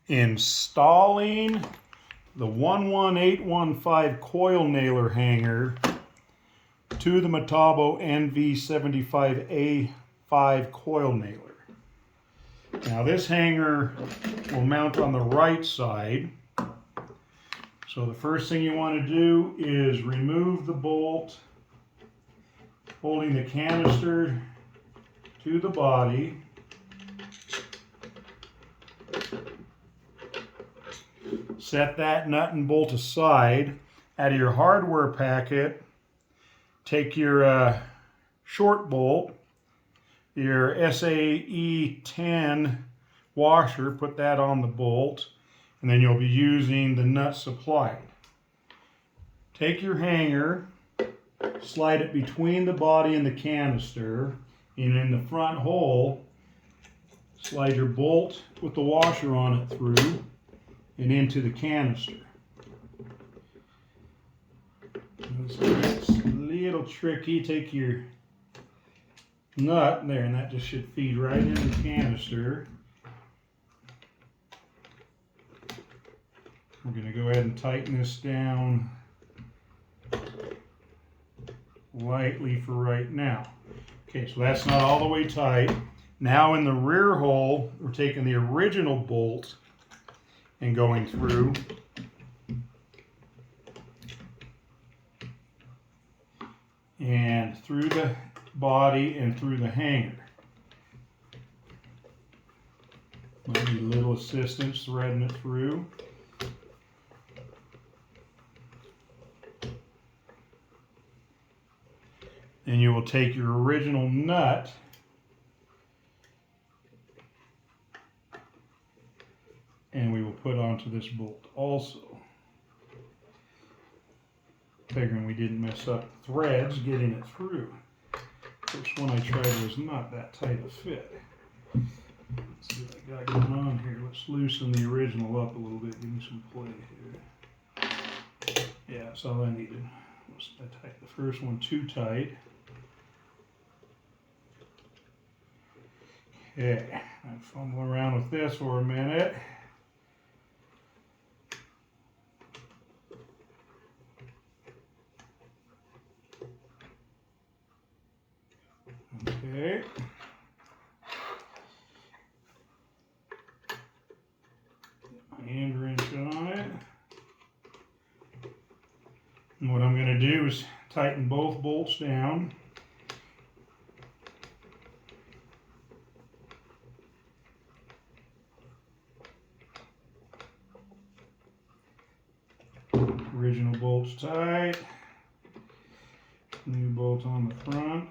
installing the 11815 coil nailer hanger to the Metabo NV75A5 coil nailer. Now this hanger will mount on the right side. So the first thing you want to do is remove the bolt holding the canister to the body. Set that nut and bolt aside. Out of your hardware packet, take your short bolt, your SAE10 washer, put that on the bolt, and then you'll be using the nut supplied. Take your hanger, slide it between the body and the canister, and in the front hole, slide your bolt with the washer on it through and into the canister. It's a little tricky. Take your nut there, and that just should feed right in the canister. We're going to go ahead and tighten this down lightly for right now. Okay, so that's not all the way tight. Now in the rear hole, we're taking the original bolt and going through. And through the body and through the hanger. Might need a little assistance threading it through. Then you will take your original nut and we will put onto this bolt also. Figuring we didn't mess up the threads getting it through. First one I tried was not that tight a fit. Let's see what I got going on here. Let's loosen the original up a little bit. Give me some play here. Yeah, that's all I needed. I tightened the first one too tight. Okay, I'll fumble around with this for a minute. Okay. Get my hand wrench on it. And what I'm going to do is tighten both bolts down. Original bolt's tight. New bolt on the front.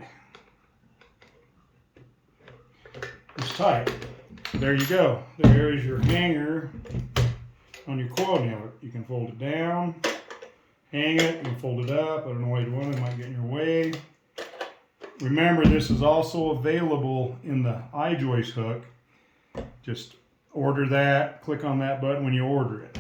It's tight. There you go. There is your hanger on your coil nailer. You can fold it down, hang it, you can fold it up. I don't know why you want it, might get in your way. Remember, this is also available in the I-joist hook. Just order that, click on that button when you order it.